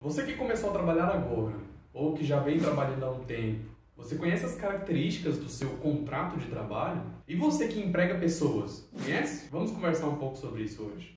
Você que começou a trabalhar agora, ou que já vem trabalhando há um tempo, você conhece as características do seu contrato de trabalho? E você que emprega pessoas, conhece? Vamos conversar um pouco sobre isso hoje.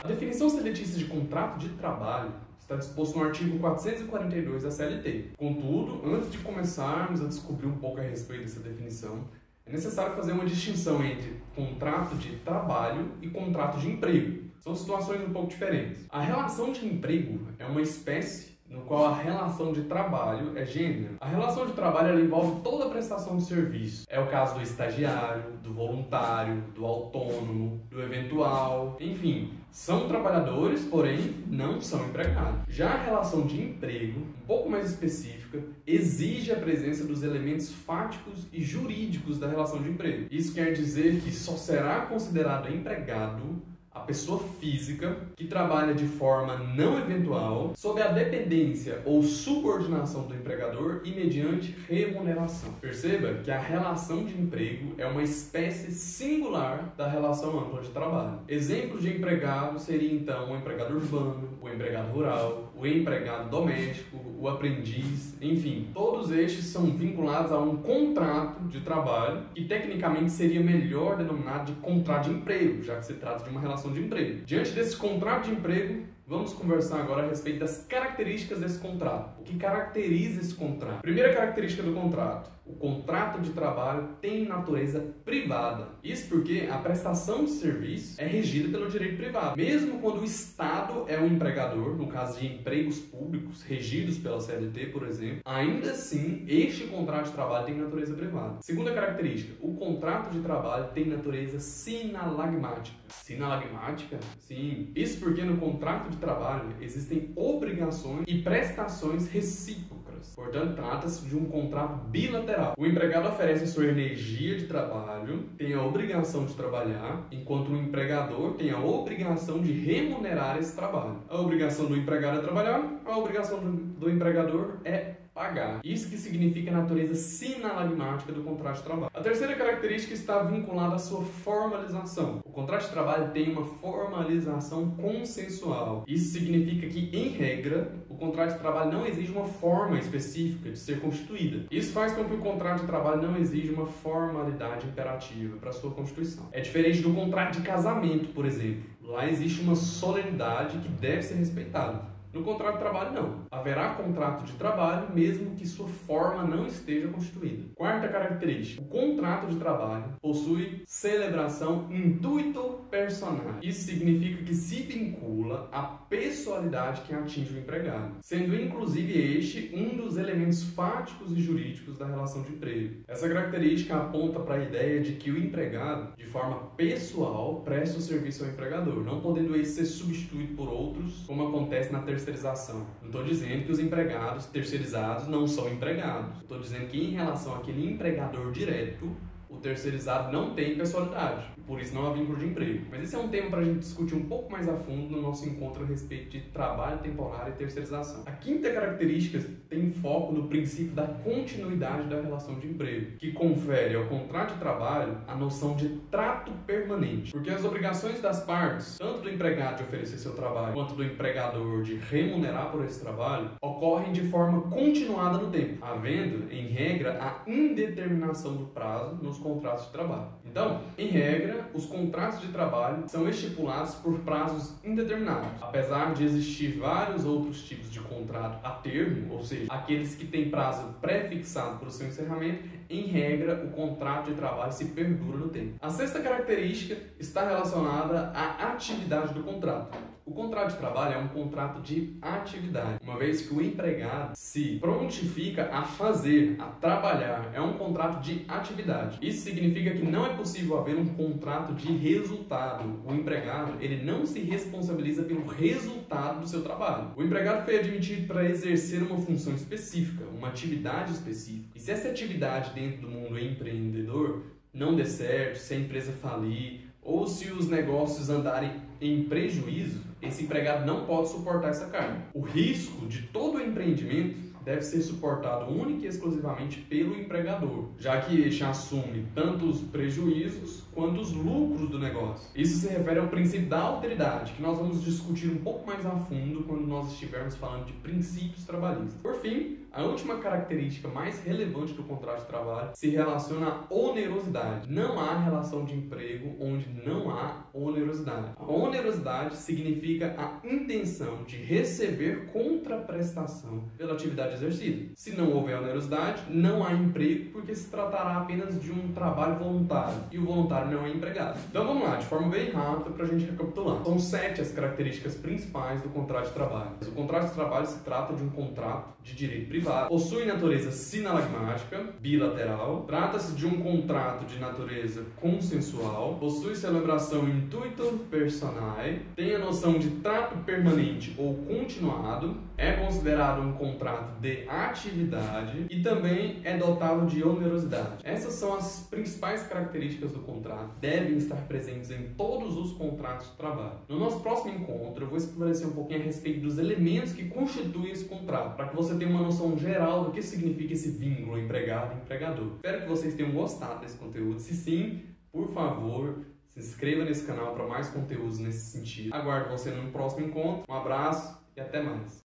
A definição seletista de contrato de trabalho está disposto no artigo 442 da CLT. Contudo, antes de começarmos a descobrir um pouco a respeito dessa definição, é necessário fazer uma distinção entre contrato de trabalho e contrato de emprego. São situações um pouco diferentes. A relação de emprego é uma espécie no qual a relação de trabalho é gênero. A relação de trabalho ela envolve toda a prestação de serviço. É o caso do estagiário, do voluntário, do autônomo, do eventual, enfim, são trabalhadores, porém não são empregados. Já a relação de emprego, um pouco mais específica, exige a presença dos elementos fáticos e jurídicos da relação de emprego. Isso quer dizer que só será considerado empregado a pessoa física que trabalha de forma não eventual, sob a dependência ou subordinação do empregador e mediante remuneração. Perceba que a relação de emprego é uma espécie singular da relação ampla de trabalho. Exemplos de empregado seria então o empregado urbano, o empregado rural, o empregado doméstico, o aprendiz, enfim, todos estes são vinculados a um contrato de trabalho que tecnicamente seria melhor denominado de contrato de emprego, já que se trata de uma relação de emprego. Diante desse contrato de emprego, vamos conversar agora a respeito das características desse contrato. O que caracteriza esse contrato? Primeira característica do contrato: o contrato de trabalho tem natureza privada. Isso porque a prestação de serviço é regida pelo direito privado. Mesmo quando o Estado é o empregador, no caso de empregos públicos regidos pela CLT, por exemplo, ainda assim, este contrato de trabalho tem natureza privada. Segunda característica: o contrato de trabalho tem natureza sinalagmática. Sinalagmática? Sim. Isso porque no contrato de trabalho existem obrigações e prestações recíprocas. Portanto, trata-se de um contrato bilateral. O empregado oferece sua energia de trabalho, tem a obrigação de trabalhar, enquanto o empregador tem a obrigação de remunerar esse trabalho. A obrigação do empregado é trabalhar, a obrigação do empregador é pagar. Isso que significa a natureza sinalagmática do contrato de trabalho. A terceira característica está vinculada à sua formalização. O contrato de trabalho tem uma formalização consensual. Isso significa que, em regra, o contrato de trabalho não exige uma forma específica de ser constituída. Isso faz com que o contrato de trabalho não exija uma formalidade imperativa para sua constituição. É diferente do contrato de casamento, por exemplo. Lá existe uma solenidade que deve ser respeitada. No contrato de trabalho, não. Haverá contrato de trabalho mesmo que sua forma não esteja constituída. Quarta característica: o contrato de trabalho possui celebração intuito personae. Isso significa que se vincula à pessoalidade que atinge o empregado, sendo inclusive este um dos elementos fáticos e jurídicos da relação de emprego. Essa característica aponta para a ideia de que o empregado, de forma pessoal, presta o serviço ao empregador, não podendo esse ser substituído por outros, como acontece na terceirização. Não estou dizendo que os empregados terceirizados não são empregados. Estou dizendo que em relação àquele empregador direto, o terceirizado não tem pessoalidade. Por isso não há vínculo de emprego. Mas esse é um tema para a gente discutir um pouco mais a fundo no nosso encontro a respeito de trabalho temporário e terceirização. A quinta característica tem foco no princípio da continuidade da relação de emprego, que confere ao contrato de trabalho a noção de trato permanente. Porque as obrigações das partes, tanto do empregado de oferecer seu trabalho, quanto do empregador de remunerar por esse trabalho, ocorrem de forma continuada no tempo, havendo, em regra, a indeterminação do prazo nos contratos de trabalho. Então, em regra, os contratos de trabalho são estipulados por prazos indeterminados, apesar de existir vários outros tipos de contrato a termo, ou seja, aqueles que têm prazo pré-fixado para o seu encerramento. Em regra, o contrato de trabalho se perdura no tempo. A sexta característica está relacionada à atividade do contrato. O contrato de trabalho é um contrato de atividade, uma vez que o empregado se prontifica a fazer, a trabalhar. É um contrato de atividade. Isso significa que não é possível haver um contrato de resultado. O empregado, ele não se responsabiliza pelo resultado do seu trabalho. O empregado foi admitido para exercer uma função específica, uma atividade específica. E se essa atividade dentro do mundo empreendedor não der certo, se a empresa falir, ou se os negócios andarem em prejuízo, esse empregado não pode suportar essa carga. O risco de todo o empreendimento deve ser suportado única e exclusivamente pelo empregador, já que este assume tanto os prejuízos quanto os lucros do negócio. Isso se refere ao princípio da alteridade, que nós vamos discutir um pouco mais a fundo quando nós estivermos falando de princípios trabalhistas. Por fim, a última característica mais relevante do contrato de trabalho se relaciona à onerosidade. Não há relação de emprego onde não há onerosidade. A onerosidade significa a intenção de receber contraprestação pela atividade exercida. Se não houver onerosidade, não há emprego, porque se tratará apenas de um trabalho voluntário e o voluntário não é empregado. Então vamos lá, de forma bem rápida para a gente recapitular. São 7 as características principais do contrato de trabalho. O contrato de trabalho se trata de um contrato de direito privado, possui natureza sinalagmática, bilateral, trata-se de um contrato de natureza consensual, possui celebração intuito personae, tem a noção de trato permanente ou continuado, é considerado um contrato de atividade e também é dotado de onerosidade. Essas são as principais características do contrato, devem estar presentes em todos os contratos de trabalho. No nosso próximo encontro, eu vou esclarecer um pouquinho a respeito dos elementos que constituem esse contrato, para que você tenha uma noção geral do que significa esse vínculo empregado e empregador. Espero que vocês tenham gostado desse conteúdo. Se sim, por favor, se inscreva nesse canal para mais conteúdos nesse sentido. Aguardo você no próximo encontro. Um abraço e até mais.